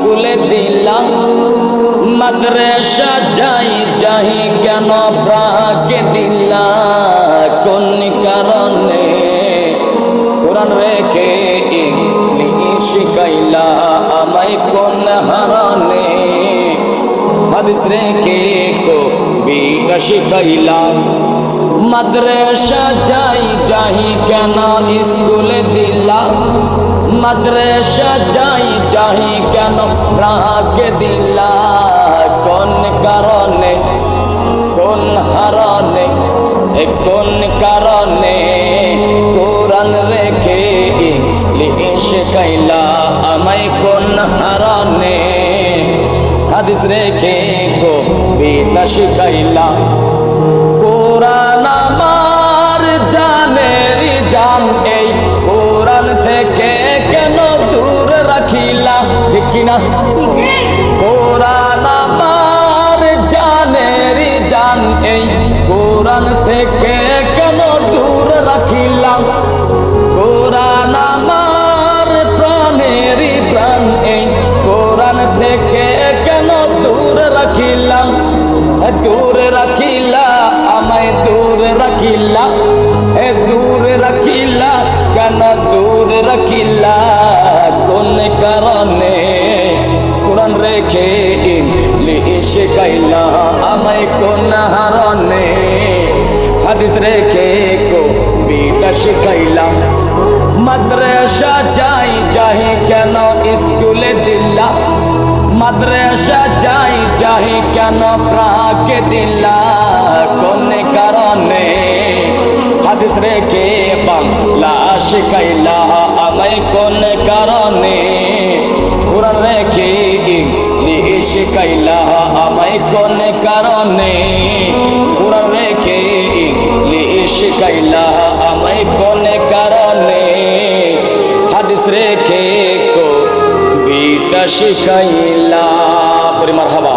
স্কুলে দিলা মাদ্রাসা যাই যাহি কেন প্রাকে দিলা কোন কারণে কোরআন রেখে ইংলিশ শিখাইলা আমায় কোন হারানে হাদিস রেখে কবিতা শিখাইলা মাদ্রাসা যাই যাহি কেন স্কুলে দিলা মাদ্রাসা যাই যাহি কেন প্রাকে দিলা কোন কারণে কোন হারানে কোন কারণে কোরআন রেখে ইংলিশ শিখাইলা আমায় কোন হারানে হাদিস রেখে কবিতা শিখাইলা কোরআন আমার জানের জান এই কোরআন থেকে কেন দূর রাখিলা ঠিক কিনা কোরআন আমার জানের জান এই কোরআন থেকে কেন দূর রাখিলাম কোরআন আমার প্রাণের প্রাণ এই কোরআন থেকে কেন দূর রাখিলাম দূর রাখিলা আমায় দূর রাখিলা দূর রাখিলা কেন দূর রাখিলা কোন কারণে কোরআন রেখে ইংলিশ শিখাইলা আমায় কোন হারানে হাদিস রেখে কবিতা শিখাইলা মাদ্রাসা যাই যাহি কেন স্কুলে দিলা মাদ্রাসা যাই যাহি কেন প্রাকে দিলা কোন কারণে হাদিস রেখে বাংলা শিখাইলা আমায় কোন কারণে কোরআন রেখে ইংলিশ শিখাইলা আমায় কোন কারণে কোরআন রেখে ইংলিশ শিখাইলা আমায় কোন কারণে হাদিস রেখে কবিতা শিখাইলা। মারহাবা।